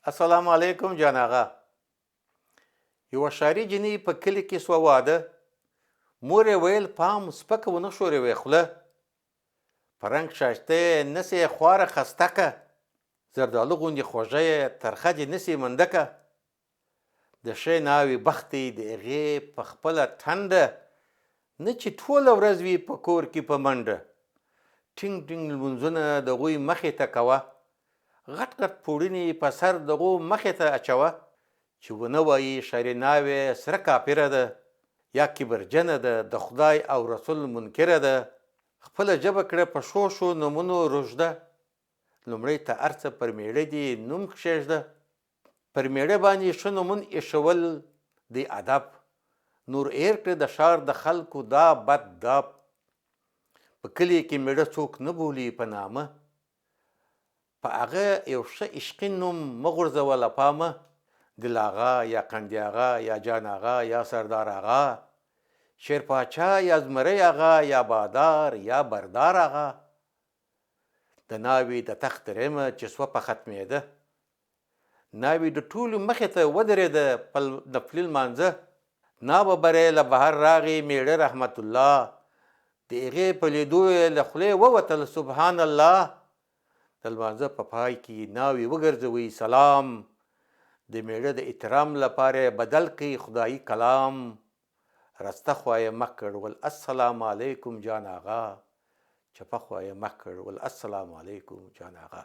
السلام علیکم جان آغا. یوه ښاري جینۍ په کلي کې سوه واده. مور یې ویل پام سپکه ونه ښوروې خوله، په رنګ ښایسته یې نسې یې خواره خسته که، زردالو غوندې خوږه یې ترخه دې نسې منده که. د ښې ناوې بخت دی د هغې په خپله ټنډه، نه چې ټوله ورځ وي په کور کې په منډه. ټینګ ټینګ لمونځونه د هغوی مخې ته کوه، غټ غټ پوړنې په سر د هغو مخې ته اچوه، چې ونه وایي ښاري ناوې سره کافره ده یا کبرجنه ده، د خدای او رسول منکره ده. خپله ژبه کړه په ښو ښو نومونو روږده، لومړی ته هر څه پر میړه دي نوم کښېږده. پر میړه باندې ښه نومون ایښول دی ادب، نور هېر کړه د ښار د خلکو دا بد دب. په کلي کې میړه څوک نه بولي په نامه، په هغه یو ښه عشقي نوم مه غورځوه له پامه. دل آغا یا قندي آغا یا جان آغا یا سردار آغا، شیر پاچا یا زمری آغا یا بادار یا بردار آغا. د ناوې د تخت درېیمه چې سوه په ختمېده، ناوې د ټولو مخې ته ودرېده په نفلي لمانځه. ناوه بری له بهر راغی میړه رحمت الله، د هغې په لیدو یې له خولې ووتل سبحان الله. د لمانځه په پای کې ناوې وګرځوئ سلام، د میړه د احترام لپاره یې بدل کړئ خدایي کلام. رسته خوا یې مخ کړ ول السلام علیکم جان آغا، چپه خوا یې مخ کړ ول السلام علیکم جان آغا.